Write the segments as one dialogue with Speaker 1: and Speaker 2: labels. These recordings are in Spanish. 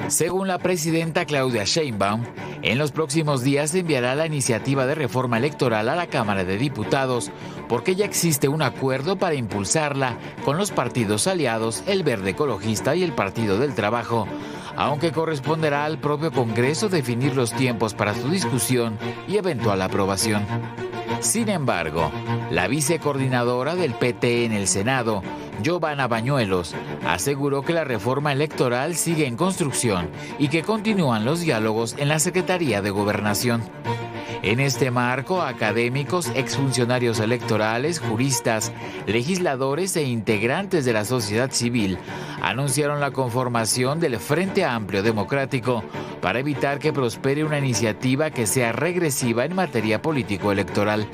Speaker 1: Según la presidenta Claudia Sheinbaum, en los próximos días se enviará la iniciativa de reforma electoral a la Cámara de Diputados porque ya existe un acuerdo para impulsarla con los partidos aliados, el Verde Ecologista y el Partido del Trabajo, aunque corresponderá al propio Congreso definir los tiempos para su discusión y eventual aprobación. Sin embargo, la vicecoordinadora del PT en el Senado, Giovanna Bañuelos, aseguró que la reforma electoral sigue en construcción y que continúan los diálogos en la Secretaría de Gobernación. En este marco, académicos, exfuncionarios electorales, juristas, legisladores e integrantes de la sociedad civil anunciaron la conformación del Frente Amplio Democrático para evitar que prospere una iniciativa que sea regresiva en materia político-electoral.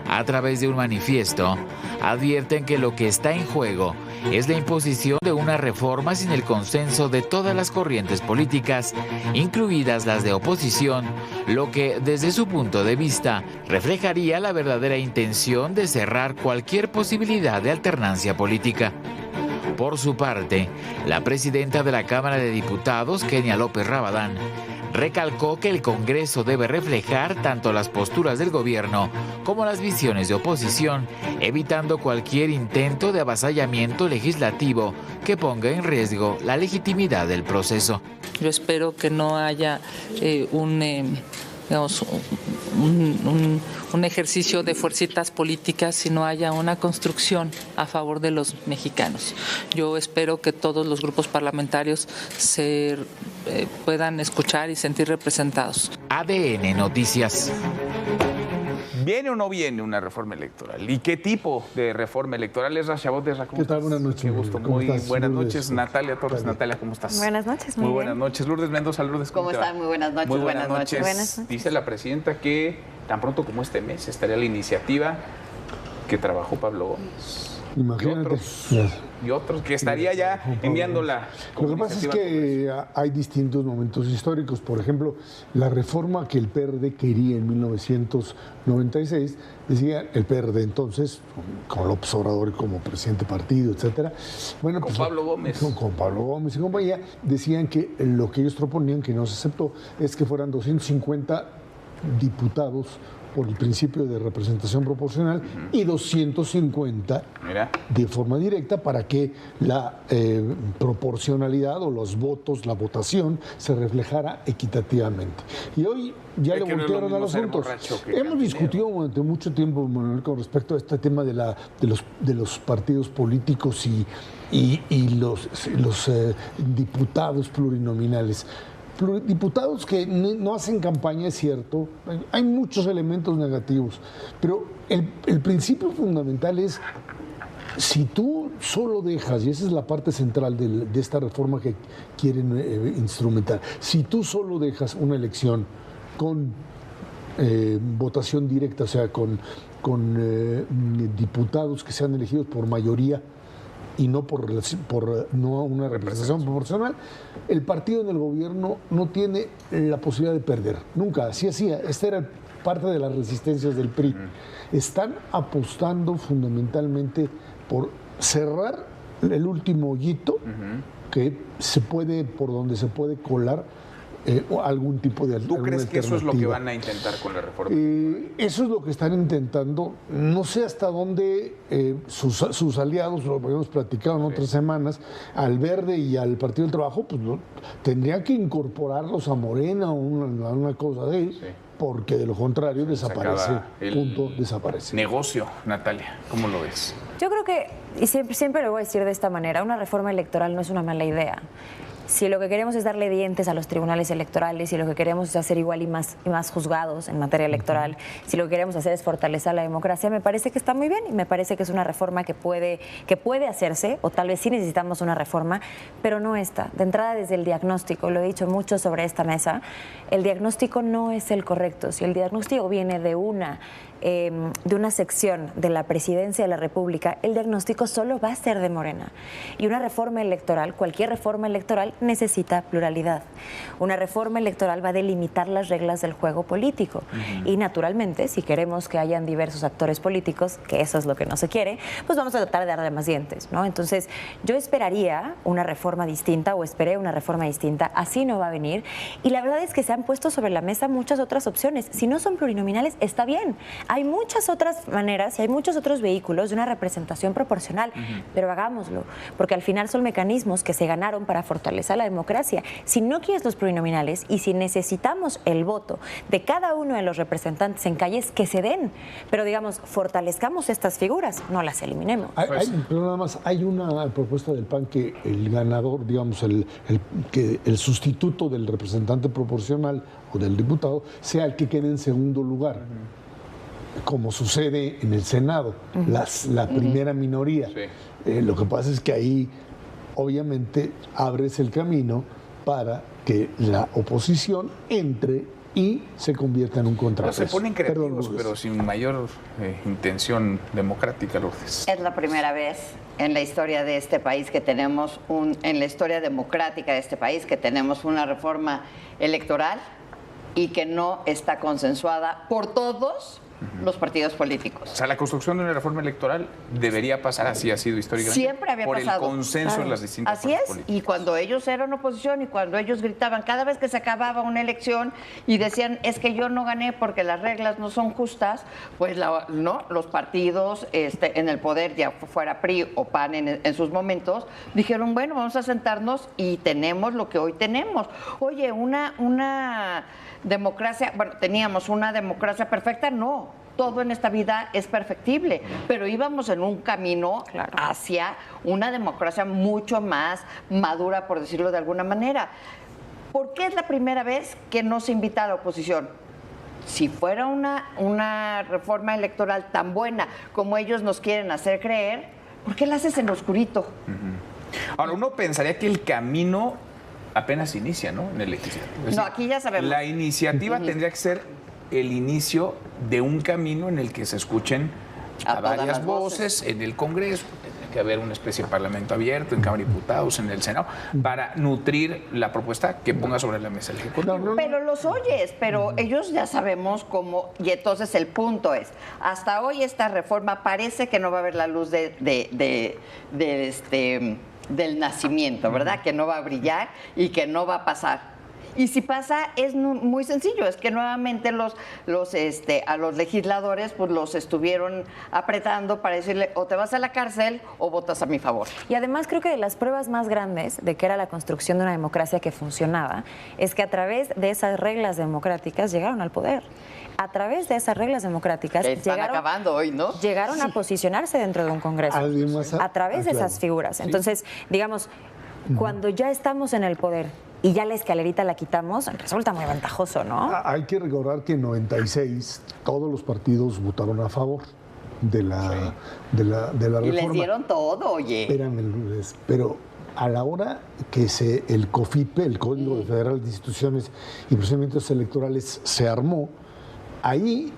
Speaker 1: A través de un manifiesto, advierten que lo que está en juego es la imposición de una reforma sin el consenso de todas las corrientes políticas, incluidas las de oposición, lo que, desde su punto de vista, reflejaría la verdadera intención de cerrar cualquier posibilidad de alternancia política. Por su parte, la presidenta de la Cámara de Diputados, Kenia López Rabadán, recalcó que el Congreso debe reflejar tanto las posturas del gobierno como las visiones de oposición, evitando cualquier intento de avasallamiento legislativo que ponga en riesgo la legitimidad del proceso.
Speaker 2: Yo espero que no haya un ejercicio de fuercitas políticas, sino haya una construcción a favor de los mexicanos. Yo espero que todos los grupos parlamentarios se puedan escuchar y sentir representados.
Speaker 1: ADN Noticias.
Speaker 3: ¿Viene o no viene una reforma electoral? ¿Y qué tipo de reforma electoral es? Rashabot de
Speaker 4: ¿Qué tal? Buenas noches.
Speaker 3: Qué gusto. Muy buenas noches. Natalia Torres. Natalia, ¿cómo estás?
Speaker 5: Buenas noches.
Speaker 3: Muy buenas noches. Lourdes Mendoza. Lourdes,
Speaker 5: ¿cómo están? Muy buenas noches.
Speaker 3: Muy buenas noches.
Speaker 5: Buenas noches.
Speaker 3: Dice la presidenta que tan pronto como este mes estaría la iniciativa que trabajó Pablo Gómez.
Speaker 4: Imagínate.
Speaker 3: Y otros que estaría ya enviándola.
Speaker 4: Lo que pasa es que hay distintos momentos históricos. Por ejemplo, la reforma que el PRD quería en 1996, decía el PRD entonces, con López Obrador y como presidente partido, etcétera. Bueno,
Speaker 3: con Pablo Gómez.
Speaker 4: Con Pablo Gómez y compañía, decían que lo que ellos proponían, que no se aceptó, es que fueran 250 diputados por el principio de representación proporcional y 250 de forma directa para que la proporcionalidad o los votos, la votación, se reflejara equitativamente. Y hoy ya le voltearon a los asuntos. Hemos discutido durante mucho tiempo, Manuel, con respecto a este tema de los partidos políticos y los diputados plurinominales. Diputados que no hacen campaña, es cierto, hay muchos elementos negativos, pero el principio fundamental es, si tú solo dejas, y esa es la parte central de esta reforma que quieren instrumentar, si tú solo dejas una elección con votación directa, o sea, con diputados que sean elegidos por mayoría, y no por no una representación proporcional, el partido en el gobierno no tiene la posibilidad de perder. Nunca, así hacía. Esta era parte de las resistencias del PRI. Están apostando fundamentalmente por cerrar el último hoyito que se puede, por donde se puede colar algún tipo de alternativa.
Speaker 3: ¿Tú crees que eso es lo que van a intentar con la reforma?
Speaker 4: Eso es lo que están intentando. No sé hasta dónde sus aliados, lo habíamos platicado en otras semanas, al Verde y al Partido del Trabajo, pues tendrían que incorporarlos a Morena o una cosa así, porque de lo contrario desaparece. Desaparece.
Speaker 3: Negocio, Natalia, ¿cómo lo ves?
Speaker 5: Yo creo que, y siempre lo voy a decir de esta manera, una reforma electoral no es una mala idea. Si lo que queremos es darle dientes a los tribunales electorales, si lo que queremos es hacer igual y más juzgados en materia electoral, si lo que queremos hacer es fortalecer la democracia, me parece que está muy bien y me parece que es una reforma que puede hacerse, o tal vez sí necesitamos una reforma, pero no esta. De entrada, desde el diagnóstico, lo he dicho mucho sobre esta mesa, el diagnóstico no es el correcto. Si el diagnóstico viene de una de una sección de la presidencia de la República, el diagnóstico solo va a ser de Morena. Y una reforma electoral, cualquier reforma electoral, necesita pluralidad. Una reforma electoral va a delimitar las reglas del juego político. Y naturalmente, si queremos que hayan diversos actores políticos, que eso es lo que no se quiere, pues vamos a tratar de darle más dientes, ¿no? Entonces, yo esperaría una reforma distinta, o esperé una reforma distinta, así no va a venir. Y la verdad es que se han puesto sobre la mesa muchas otras opciones. Si no son plurinominales, está bien. Hay muchas otras maneras y hay muchos otros vehículos de una representación proporcional, pero hagámoslo, porque al final son mecanismos que se ganaron para fortalecer la democracia. Si no quieres los plurinominales y si necesitamos el voto de cada uno de los representantes en calles, que se den, pero digamos, fortalezcamos estas figuras, no las eliminemos.
Speaker 4: Pero nada más, hay una propuesta del PAN que el ganador, digamos, que el sustituto del representante proporcional o del diputado sea el que quede en segundo lugar, como sucede en el Senado, la primera minoría. Sí. Lo que pasa es que ahí, obviamente, abres el camino para que la oposición entre y se convierta en un contrapeso.
Speaker 3: Se ponen creativos, pero sin mayor intención democrática, Lourdes.
Speaker 6: Es la primera vez en la historia de este país que tenemos en la historia democrática de este país, que tenemos una reforma electoral y que no está consensuada por todos los partidos políticos.
Speaker 3: O sea, la construcción de una reforma electoral debería pasar, así ha sido históricamente,
Speaker 6: siempre había pasado
Speaker 3: por el consenso en las distintas
Speaker 6: así es,
Speaker 3: políticas.
Speaker 6: Y cuando ellos eran oposición y cuando ellos gritaban cada vez que se acababa una elección y decían, es que yo no gané porque las reglas no son justas, pues no, los partidos en el poder, ya fuera PRI o PAN en sus momentos, dijeron, bueno, vamos a sentarnos y tenemos lo que hoy tenemos. Oye, una democracia, bueno, teníamos una democracia perfecta, no. Todo en esta vida es perfectible, pero íbamos en un camino hacia una democracia mucho más madura, por decirlo de alguna manera. ¿Por qué es la primera vez que no se invita a la oposición? Si fuera una reforma electoral tan buena como ellos nos quieren hacer creer, ¿por qué la haces en lo oscurito?
Speaker 3: Ahora, uno pensaría que el camino apenas inicia, ¿no? En el legislativo. Es decir,
Speaker 6: aquí ya sabemos.
Speaker 3: La iniciativa tendría que ser el inicio de un camino en el que se escuchen a varias voces en el Congreso. Tiene que haber una especie de parlamento abierto, en Cámara de Diputados, en el Senado, para nutrir la propuesta que ponga sobre la mesa el Ejecutivo.
Speaker 6: Pero los oyes, pero ellos ya sabemos cómo, y entonces el punto es, hasta hoy esta reforma parece que no va a ver la luz del nacimiento, ¿verdad? Que no va a brillar y que no va a pasar. Y si pasa, es muy sencillo, es que nuevamente a los legisladores pues los estuvieron apretando para decirle o te vas a la cárcel o votas a mi favor.
Speaker 5: Y además creo que de las pruebas más grandes de que era la construcción de una democracia que funcionaba es que a través de esas reglas democráticas llegaron al poder. A través de esas reglas democráticas
Speaker 6: acabando hoy, ¿no?
Speaker 5: Llegaron a posicionarse dentro de un Congreso a través de esas figuras. Entonces, digamos, cuando ya estamos en el poder y ya la escalerita la quitamos, resulta muy ventajoso, ¿no?
Speaker 4: Hay que recordar que en 96 todos los partidos votaron a favor de la reforma.
Speaker 6: Y les dieron todo, oye.
Speaker 4: Espérame, pero a la hora que el COFIPE, el Código Federal de Instituciones y Procedimientos Electorales, se armó, ahí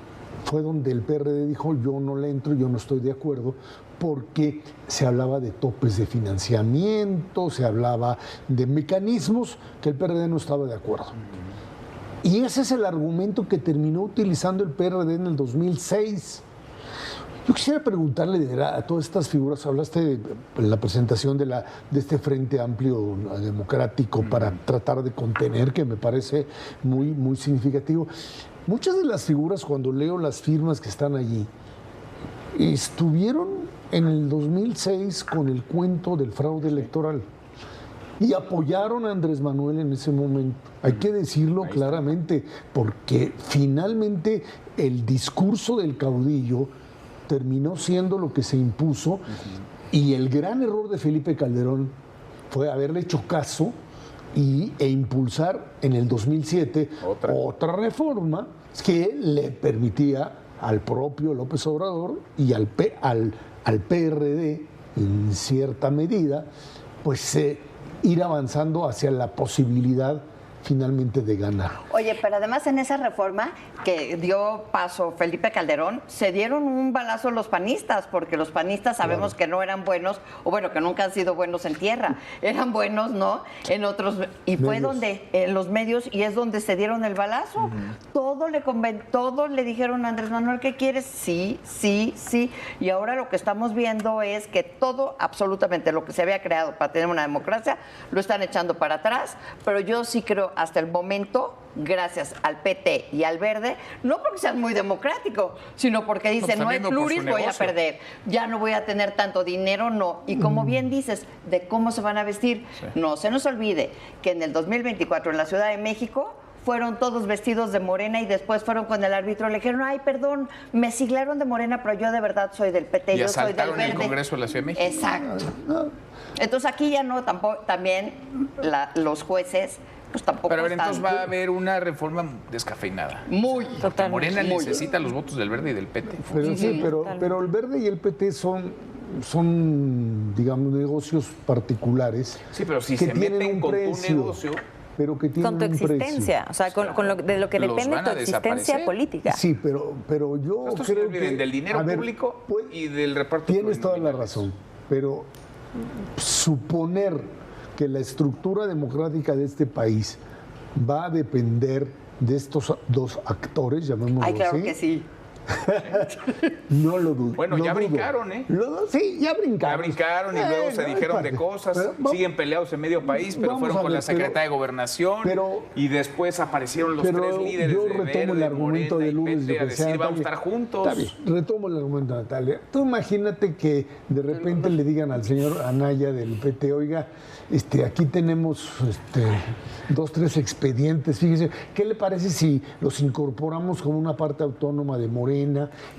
Speaker 4: fue donde el PRD dijo, yo no le entro, yo no estoy de acuerdo, porque se hablaba de topes de financiamiento, se hablaba de mecanismos que el PRD no estaba de acuerdo. Y ese es el argumento que terminó utilizando el PRD en el 2006. Yo quisiera preguntarle a todas estas figuras, hablaste de la presentación de este Frente Amplio Democrático para tratar de contener, que me parece muy, muy significativo. Muchas de las figuras, cuando leo las firmas que están allí, estuvieron en el 2006 con el cuento del fraude electoral y apoyaron a Andrés Manuel en ese momento. Hay que decirlo claramente, porque finalmente el discurso del caudillo terminó siendo lo que se impuso, y el gran error de Felipe Calderón fue haberle hecho caso e impulsar en el 2007 otra reforma que le permitía al propio López Obrador y al PRD, en cierta medida, pues ir avanzando hacia la posibilidad finalmente de ganar.
Speaker 6: Oye, pero además en esa reforma que dio paso Felipe Calderón, se dieron un balazo los panistas, porque los panistas sabemos que no eran buenos, o bueno, que nunca han sido buenos en tierra, eran buenos, ¿no? En otros, y fue donde, en los medios, y es donde se dieron el balazo. Todo le dijeron a Andrés Manuel, ¿qué quieres? Sí, sí, sí. Y ahora lo que estamos viendo es que todo, absolutamente lo que se había creado para tener una democracia, lo están echando para atrás, pero yo sí creo hasta el momento, gracias al PT y al Verde, no porque sean muy democráticos, sino porque dicen, no hay pluris, voy a perder, ya no voy a tener tanto dinero, no. Y como bien dices, de cómo se van a vestir, no se nos olvide que en el 2024 en la Ciudad de México fueron todos vestidos de Morena y después fueron con el árbitro, le dijeron, ay, perdón, me siglaron de Morena, pero yo de verdad soy del PT, yo soy del Verde.
Speaker 3: El Congreso de la Ciudad de México.
Speaker 6: Exacto. Entonces aquí ya no, tampoco, también los jueces pues tampoco.
Speaker 3: Pero a ver, entonces va a haber una reforma descafeinada.
Speaker 6: Muy.
Speaker 3: Totalmente. Morena necesita los votos del Verde y del PT.
Speaker 4: Pero sí, pero el Verde y el PT son, digamos, negocios particulares.
Speaker 3: Sí, pero si
Speaker 4: que
Speaker 3: se
Speaker 4: tienen
Speaker 3: meten
Speaker 4: un
Speaker 3: con
Speaker 4: precio,
Speaker 3: tu negocio,
Speaker 4: pero que tienen
Speaker 5: con tu
Speaker 4: un precio.
Speaker 5: existencia, o sea, de lo que depende tu existencia política.
Speaker 4: Sí, pero yo
Speaker 3: estos
Speaker 4: creo
Speaker 3: se olviden del dinero público y del reparto.
Speaker 4: Tienes toda la razón, pero suponer que la estructura democrática de este país va a depender de estos dos actores, llamémoslo así.
Speaker 6: Ay, claro que sí.
Speaker 4: No lo dudo.
Speaker 3: Bueno, ya brincaron, ¿eh?
Speaker 4: Sí, ya brincaron.
Speaker 3: Ya brincaron y luego se dijeron de cosas. Siguen peleados en medio país, pero fueron con la secretaria de Gobernación. Y después aparecieron los tres líderes
Speaker 4: yo
Speaker 3: de
Speaker 4: retomo
Speaker 3: Verde,
Speaker 4: el argumento
Speaker 3: Morena
Speaker 4: de
Speaker 3: y
Speaker 4: Lourdes,
Speaker 3: PT a decir, vamos a estar juntos.
Speaker 4: Está bien, retomo el argumento de Natalia. Tú imagínate que de repente le digan al señor Anaya del PT, oiga, aquí tenemos 2, 3 expedientes, fíjese, ¿qué le parece si los incorporamos como una parte autónoma de Morena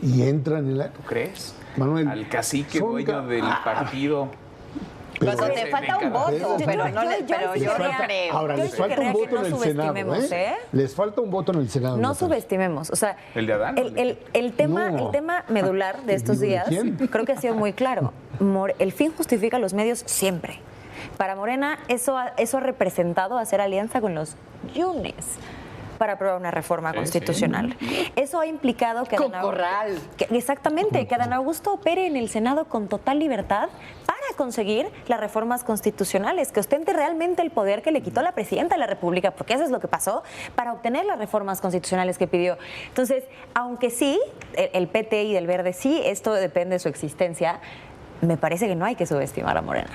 Speaker 4: y entran en la...
Speaker 3: ¿Tú crees?
Speaker 4: Manuel,
Speaker 3: al cacique dueño del partido.
Speaker 6: Pero te falta un voto, pero yo creo.
Speaker 4: Ahora, les falta un voto en el Senado, Les falta un voto en el Senado.
Speaker 5: No subestimemos, o sea,
Speaker 3: el de Adán.
Speaker 5: El tema medular de estos días creo que ha sido muy claro. El fin justifica los medios siempre. Para Morena eso ha representado hacer alianza con los yunes para aprobar una reforma constitucional. Sí. Eso ha implicado que Adán Augusto opere en el Senado con total libertad para conseguir las reformas constitucionales, que ostente realmente el poder que le quitó la presidenta de la República, porque eso es lo que pasó, para obtener las reformas constitucionales que pidió. Entonces, aunque sí, el PT y del Verde sí, esto depende de su existencia, me parece que no hay que subestimar a Morena,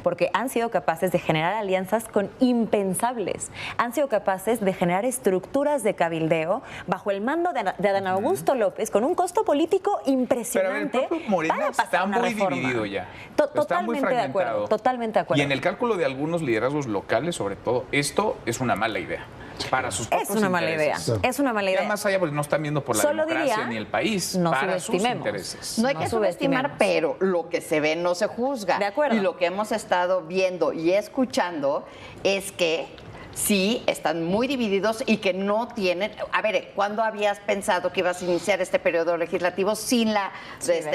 Speaker 5: porque han sido capaces de generar alianzas con impensables, han sido capaces de generar estructuras de cabildeo bajo el mando de Adán Augusto López, con un costo político impresionante.
Speaker 3: Pero el propio Morena está muy dividido ya.
Speaker 5: Totalmente de acuerdo, totalmente de acuerdo.
Speaker 3: Y en el cálculo de algunos liderazgos locales, sobre todo, esto es una mala idea. Para sus propios
Speaker 5: Es una mala idea. Es una mala idea.
Speaker 3: Ya más allá porque no están viendo por la democracia ni el país.
Speaker 5: No
Speaker 3: para sus
Speaker 5: subestimemos.
Speaker 3: intereses.
Speaker 6: No hay que subestimar, pero lo que se ve no se juzga.
Speaker 5: De acuerdo.
Speaker 6: Y lo que hemos estado viendo y escuchando es que sí, están muy divididos y que no tienen... A ver, ¿cuándo habías pensado que ibas a iniciar este periodo legislativo sin la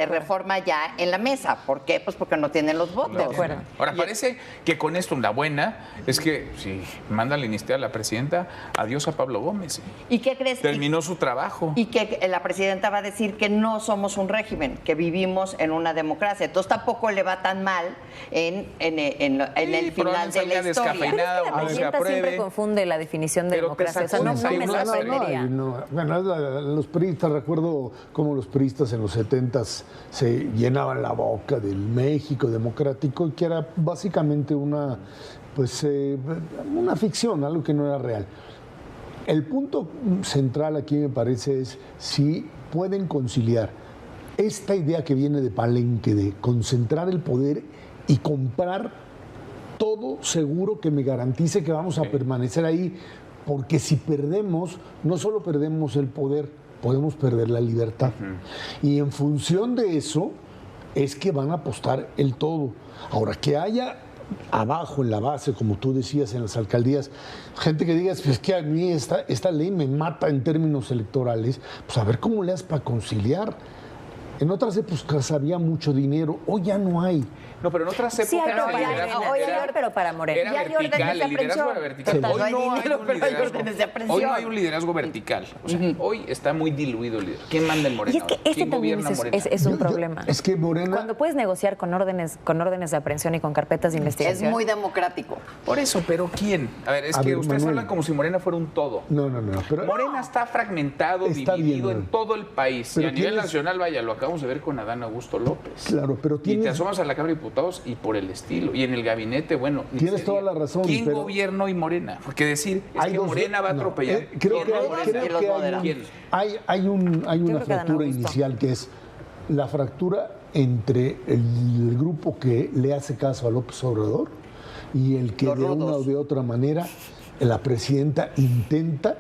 Speaker 6: reforma ya en la mesa? ¿Por qué? Pues porque no tienen los votos.
Speaker 5: De acuerdo.
Speaker 3: Ahora, parece que con esto la buena es que si manda la iniciativa a la presidenta, adiós a Pablo Gómez.
Speaker 6: ¿Y qué crees?
Speaker 3: Terminó su trabajo.
Speaker 6: Y que la presidenta va a decir que no somos un régimen, que vivimos en una democracia. Entonces tampoco le va tan mal en el final de la historia.
Speaker 5: La presidenta siempre confunde la definición de democracia. O sea, no me sorprendería.
Speaker 4: Bueno, los priistas, recuerdo cómo los priistas en los 70s se llenaban la boca del México democrático, que era básicamente una ficción, algo que no era real. El punto central aquí me parece es si pueden conciliar esta idea que viene de Palenque de concentrar el poder y comprar todo seguro que me garantice que vamos a permanecer ahí, porque si perdemos, no solo perdemos el poder, podemos perder la libertad. Y en función de eso es que van a apostar el todo. Ahora, que haya abajo en la base, como tú decías, en las alcaldías, gente que diga, pues que a mí esta ley me mata en términos electorales, pues a ver cómo le haces para conciliar. En otras épocas había mucho dinero, hoy ya no hay.
Speaker 3: No, pero en otras épocas
Speaker 5: Sí, hay, pero
Speaker 3: el
Speaker 5: para
Speaker 3: liderazgo
Speaker 5: hoy
Speaker 3: era-
Speaker 5: hay, pero para Morena.
Speaker 3: Era
Speaker 6: Ya hay órdenes
Speaker 3: vertical,
Speaker 6: de
Speaker 3: el liderazgo era
Speaker 6: aprehensión.
Speaker 3: vertical.
Speaker 6: Total,
Speaker 3: Hoy
Speaker 6: no hay
Speaker 3: no hay
Speaker 6: dinero,
Speaker 3: un
Speaker 6: pero hay
Speaker 3: liderazgo.
Speaker 6: órdenes de aprehensión.
Speaker 3: Hoy no hay un liderazgo vertical. O sea, hoy está muy diluido el liderazgo. ¿Quién manda en Morena?
Speaker 5: Y es que
Speaker 3: ahora?
Speaker 5: este
Speaker 3: ¿Quién
Speaker 5: también
Speaker 3: gobierna Morena?
Speaker 5: es un problema.
Speaker 4: Es que Morena...
Speaker 5: Cuando puedes negociar con órdenes de aprehensión y con carpetas de
Speaker 6: Es
Speaker 5: investigación.
Speaker 6: muy democrático.
Speaker 3: Por eso, pero ¿quién? A ver, es
Speaker 4: A
Speaker 3: que
Speaker 4: ver,
Speaker 3: ustedes
Speaker 4: Manuel.
Speaker 3: hablan como si Morena fuera un todo.
Speaker 4: No, pero...
Speaker 3: Morena está fragmentado,
Speaker 4: Está
Speaker 3: dividido
Speaker 4: bien,
Speaker 3: en todo el país.
Speaker 4: pero
Speaker 3: Y a nivel
Speaker 4: tienes-
Speaker 3: nacional, vaya, lo acabamos de ver con Adán Augusto López.
Speaker 4: Claro, pero
Speaker 3: Y te
Speaker 4: tienes...
Speaker 3: asomas a la Cámara de Diputados y por el estilo. Y en el gabinete, bueno... ni
Speaker 4: Tienes
Speaker 3: se
Speaker 4: toda
Speaker 3: diga.
Speaker 4: la razón,
Speaker 3: ¿Quién
Speaker 4: pero-
Speaker 3: gobierna hoy Morena? Porque decir es
Speaker 4: Hay
Speaker 3: que
Speaker 4: dos-
Speaker 3: Morena va a
Speaker 4: no,
Speaker 3: atropellar.
Speaker 4: creo
Speaker 3: ¿Quién
Speaker 4: que,
Speaker 3: es
Speaker 4: hay,
Speaker 3: Morena?
Speaker 4: creo
Speaker 6: los
Speaker 4: que
Speaker 6: moderados.
Speaker 3: ¿Quién?
Speaker 4: hay una
Speaker 5: creo que Dan
Speaker 4: fractura
Speaker 5: Augusto.
Speaker 4: inicial que es la fractura entre el grupo que le hace caso a López Obrador y el que
Speaker 6: Los
Speaker 4: de una o
Speaker 6: rudos.
Speaker 4: de otra manera la presidenta intenta,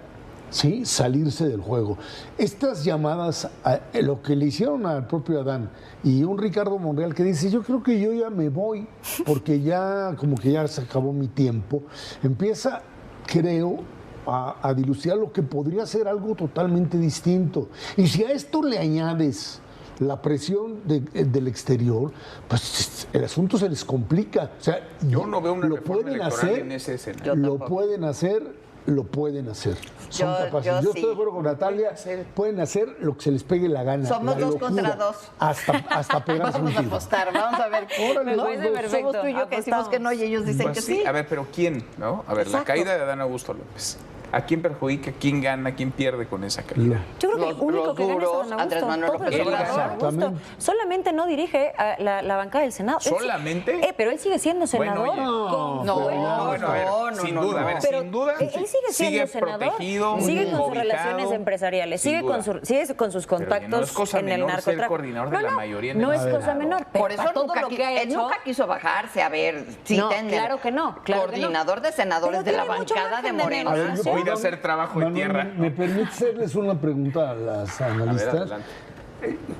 Speaker 4: ¿sí?, salirse del juego. Estas llamadas, lo que le hicieron al propio Adán y un Ricardo Monreal que dice, yo creo que yo ya me voy porque ya como que ya se acabó mi tiempo, empieza, creo, a dilucidar lo que podría ser algo totalmente distinto. Y si a esto le añades la presión del exterior, pues el asunto se les complica. O sea,
Speaker 3: Yo no veo una
Speaker 4: lo
Speaker 3: reforma
Speaker 4: pueden
Speaker 3: electoral
Speaker 4: hacer,
Speaker 3: en ese escenario.
Speaker 6: Yo
Speaker 4: lo
Speaker 6: tampoco.
Speaker 4: pueden hacer, lo pueden hacer. Son
Speaker 6: Yo-
Speaker 4: capaces.
Speaker 6: yo
Speaker 4: Yo
Speaker 6: sí.
Speaker 4: estoy de acuerdo con Natalia, pueden hacer lo que se les pegue la gana.
Speaker 6: Somos
Speaker 4: la
Speaker 6: dos
Speaker 4: locura,
Speaker 6: contra dos.
Speaker 4: Hasta pegarse un
Speaker 6: Vamos a
Speaker 4: tiro.
Speaker 6: apostar, vamos a ver.
Speaker 4: Órale,
Speaker 6: ¿No?
Speaker 4: dos, dos.
Speaker 6: Somos tú y yo que decimos que no y ellos dicen
Speaker 3: Pues
Speaker 6: que
Speaker 3: sí,
Speaker 6: sí.
Speaker 3: a ver, pero ¿quién? ¿No? A ver, la
Speaker 6: Exacto.
Speaker 3: caída de Adán Augusto López. ¿A quién perjudica? ¿Quién gana? ¿Quién pierde con esa caída?
Speaker 5: Yo creo que el
Speaker 6: Los
Speaker 5: único que gana es
Speaker 6: duros,
Speaker 5: Adán
Speaker 6: Andrés
Speaker 5: Augusto.
Speaker 6: Manuel
Speaker 5: Todo
Speaker 6: López
Speaker 5: el
Speaker 3: Obrador.
Speaker 5: Adán Augusto.
Speaker 4: Exactamente.
Speaker 5: Solamente no dirige a la bancada del Senado. Él sí-
Speaker 3: ¿Solamente?
Speaker 5: pero él sigue siendo senador.
Speaker 3: oye.
Speaker 5: con-
Speaker 6: No,
Speaker 3: bueno, a ver,
Speaker 6: no,
Speaker 3: sin
Speaker 6: no,
Speaker 3: duda,
Speaker 6: no.
Speaker 3: a ver,
Speaker 5: Pero
Speaker 3: sin duda.
Speaker 5: él sigue siendo senador,
Speaker 3: protegido,
Speaker 5: sigue con sus
Speaker 3: ubicado,
Speaker 5: relaciones empresariales,
Speaker 3: sin
Speaker 5: sigue
Speaker 3: duda.
Speaker 5: sigue con sus
Speaker 3: Pero, oye,
Speaker 5: contactos
Speaker 3: no es cosa
Speaker 5: en el
Speaker 3: menor ser
Speaker 5: narcotráfico.
Speaker 3: coordinador de la mayoría en
Speaker 5: no
Speaker 3: el
Speaker 5: es cosa
Speaker 3: Senado.
Speaker 5: menor, pero
Speaker 6: Por eso
Speaker 5: para todo
Speaker 6: nunca,
Speaker 5: lo que ha
Speaker 6: él
Speaker 5: hecho,
Speaker 6: nunca quiso bajarse. A ver, sí,
Speaker 5: No,
Speaker 6: tener
Speaker 5: claro que no, claro que no.
Speaker 6: coordinador de senadores
Speaker 5: Pero
Speaker 6: de la
Speaker 5: tiene mucho
Speaker 6: bancada de
Speaker 5: margen de
Speaker 6: Morena.
Speaker 4: A ver, yo-
Speaker 3: Voy a hacer trabajo de
Speaker 4: Manuel,
Speaker 3: tierra.
Speaker 4: ¿Me permite hacerles una pregunta a las
Speaker 3: A ver,
Speaker 4: analistas?
Speaker 3: adelante.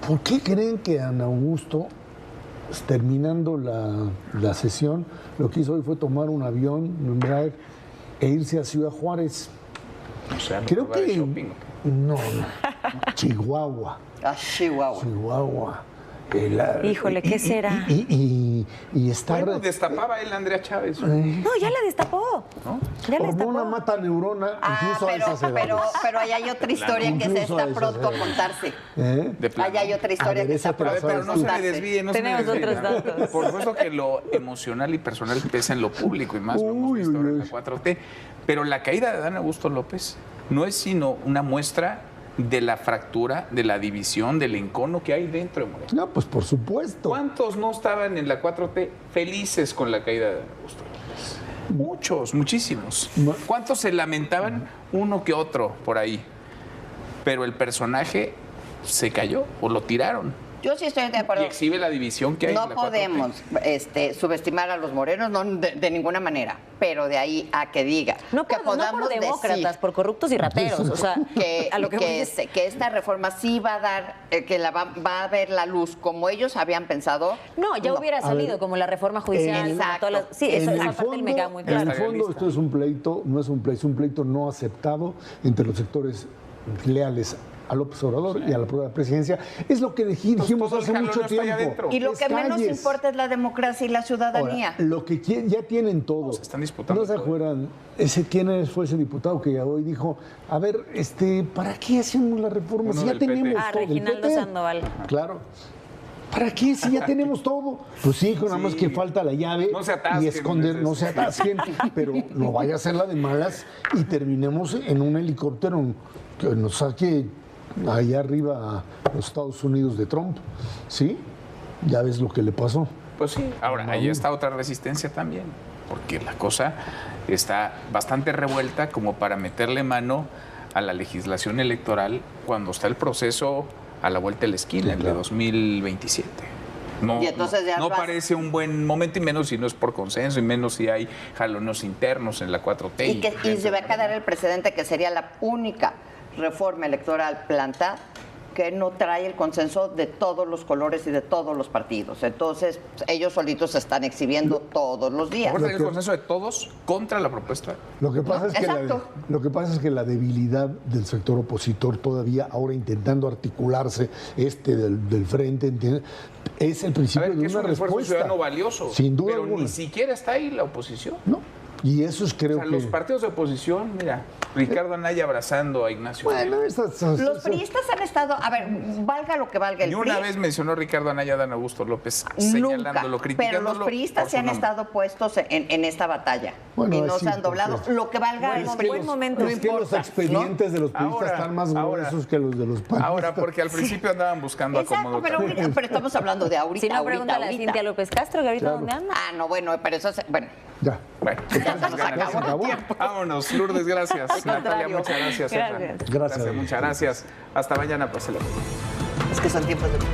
Speaker 4: ¿Por qué creen que Ana Augusto, pues, terminando la sesión, lo que hizo hoy fue tomar un avión, un Embraer, e irse a Ciudad Juárez?
Speaker 3: O sea, no
Speaker 4: Creo
Speaker 3: va de
Speaker 4: que...
Speaker 3: shopping.
Speaker 4: No, Chihuahua.
Speaker 6: Ah, Chihuahua.
Speaker 4: Chihuahua.
Speaker 5: Híjole, ¿qué será?
Speaker 4: Y estar...
Speaker 3: Bueno, destapaba él a Andrea Chávez.
Speaker 5: No, ya la destapó. Ya la
Speaker 4: hormona
Speaker 5: destapó.
Speaker 4: mata neurona,
Speaker 6: Ah,
Speaker 4: incluso a esas edades.
Speaker 6: pero ahí hay otra historia que se
Speaker 4: Incluso a
Speaker 6: está
Speaker 4: esas
Speaker 6: pronto a
Speaker 4: edades.
Speaker 6: contarse.
Speaker 4: ¿Eh?
Speaker 3: De plano.
Speaker 6: Ahí hay otra historia
Speaker 4: A ver,
Speaker 6: que
Speaker 4: esa
Speaker 6: está
Speaker 4: te la
Speaker 6: pronto a
Speaker 3: Pero no se me
Speaker 6: contarse.
Speaker 3: desvíe, no
Speaker 5: Tenemos
Speaker 3: se me desvíe.
Speaker 5: otros datos.
Speaker 3: Por supuesto que lo emocional y personal pesa en lo público y más lo hemos
Speaker 4: Uy,
Speaker 3: visto ahora en la
Speaker 4: uy.
Speaker 3: 4T. Pero la caída de Adán Augusto López no es sino una muestra de la fractura, de la división, del encono que hay dentro de Morena.
Speaker 4: No, pues por supuesto.
Speaker 3: ¿Cuántos no estaban en la 4T felices con la caída de Adán Augusto López? Muchos, muchísimos. ¿Cuántos se lamentaban? Uno que otro por ahí. Pero el personaje se cayó o lo tiraron.
Speaker 6: Yo sí estoy de
Speaker 3: Y
Speaker 6: acuerdo.
Speaker 3: exhibe la división que hay
Speaker 6: No
Speaker 3: en la 4T.
Speaker 6: podemos subestimar a los morenos, no, de ninguna manera, pero de ahí a que diga
Speaker 5: No
Speaker 6: que
Speaker 5: por, no por
Speaker 6: podamos
Speaker 5: demócratas,
Speaker 6: decir
Speaker 5: por corruptos y rateros. O sea,
Speaker 6: que,
Speaker 5: a lo que voy
Speaker 6: que,
Speaker 5: es-
Speaker 6: que esta reforma sí va a dar, que va a ver la luz como ellos habían pensado.
Speaker 5: No, ya hubiera
Speaker 4: A
Speaker 5: salido
Speaker 4: ver,
Speaker 5: como la reforma judicial. como
Speaker 6: exacto.
Speaker 5: todas las- sí, esa parte me queda muy
Speaker 4: en
Speaker 5: clara.
Speaker 4: el fondo esto es un pleito, no es un pleito, es un pleito no aceptado entre los sectores leales a López Obrador y a la propia presidencia. Es lo que dijimos
Speaker 3: todo el
Speaker 4: hace
Speaker 3: jalón
Speaker 4: mucho
Speaker 3: está allá
Speaker 4: tiempo.
Speaker 3: adentro.
Speaker 6: Y lo
Speaker 4: Es
Speaker 6: que menos
Speaker 4: calles.
Speaker 6: importa es la democracia y la ciudadanía.
Speaker 4: Ahora, lo que ya tienen todo.
Speaker 3: Se están disputando
Speaker 4: ¿No se
Speaker 3: todo.
Speaker 4: acuerdan? ¿Quién fue ese diputado que hoy dijo, a ver, ¿para qué hacemos la reforma?
Speaker 3: Uno
Speaker 4: Si ya
Speaker 3: del PT.
Speaker 4: tenemos
Speaker 5: Ah,
Speaker 4: todo. del
Speaker 5: Reginaldo
Speaker 4: PT.
Speaker 5: Sandoval.
Speaker 4: Claro. ¿Para qué si ya tenemos todo? Pues sí, nada más
Speaker 3: Sí.
Speaker 4: que falta la llave
Speaker 3: No se atasquen,
Speaker 4: y esconder, no se atasquen, pero no vaya a ser la de malas y terminemos en un helicóptero que nos saque allá arriba a los Estados Unidos de Trump. ¿Sí? Ya ves lo que le pasó.
Speaker 3: Pues sí. Ahora, ahí está otra resistencia también, porque la cosa está bastante revuelta como para meterle mano a la legislación electoral cuando está el proceso a la vuelta de la esquina, el de 2027. No,
Speaker 6: Y entonces ya
Speaker 3: no
Speaker 6: vas-
Speaker 3: parece un buen momento, y menos si no es por consenso, y menos si hay jaloneos internos en la 4T.
Speaker 6: Y se va a quedar el precedente que sería la única reforma electoral plantada que no trae el consenso de todos los colores y de todos los partidos. Entonces, ellos solitos se están exhibiendo todos los días.
Speaker 3: Ahora el consenso de todos contra la propuesta.
Speaker 4: Lo que pasa,
Speaker 6: Exacto.
Speaker 4: lo que pasa es que la debilidad del sector opositor todavía, ahora intentando articularse del frente, ¿entiendes? Es el principio de
Speaker 3: es
Speaker 4: una
Speaker 3: un esfuerzo
Speaker 4: respuesta.
Speaker 3: ciudadano valioso.
Speaker 4: Sin duda
Speaker 3: pero
Speaker 4: alguna.
Speaker 3: ni siquiera está ahí la oposición.
Speaker 4: No. Y eso es, creo
Speaker 3: O sea,
Speaker 4: que...
Speaker 3: los partidos de oposición, mira, Ricardo Anaya abrazando a Ignacio.
Speaker 4: Bueno,
Speaker 6: Los priistas han estado, a ver, valga lo que valga el
Speaker 3: Ni
Speaker 6: PRI.
Speaker 3: una vez mencionó Ricardo Anaya a Dan Augusto López señalándolo,
Speaker 6: Nunca,
Speaker 3: criticándolo.
Speaker 6: pero los priistas se han estado puestos en esta batalla
Speaker 4: Bueno,
Speaker 6: y no
Speaker 4: sí,
Speaker 6: se han doblado.
Speaker 4: porque-
Speaker 6: Lo que valga el
Speaker 5: buen momento.
Speaker 6: no
Speaker 4: Es que los
Speaker 6: importa,
Speaker 4: expedientes de los priistas
Speaker 3: Ahora,
Speaker 4: están más
Speaker 3: ahora.
Speaker 4: gruesos que los de los panistas.
Speaker 3: Ahora, porque al principio andaban buscando
Speaker 6: Exacto,
Speaker 3: acomodo.
Speaker 6: pero, pero estamos hablando de ahorita.
Speaker 5: Si no,
Speaker 6: ahorita,
Speaker 5: pregúntale a
Speaker 6: ahorita.
Speaker 5: Cintia López Castro, que ahorita dónde anda.
Speaker 6: Ah, no, bueno, pero eso es, bueno.
Speaker 4: Ya.
Speaker 3: Bueno,
Speaker 6: Ya se nos acabó el tiempo.
Speaker 3: vámonos, Lourdes, gracias. Natalia,
Speaker 6: contrario.
Speaker 3: muchas gracias.
Speaker 5: Gracias.
Speaker 4: Gracias.
Speaker 3: Muchas gracias. Hasta mañana, pues.
Speaker 6: Es que son tiempos de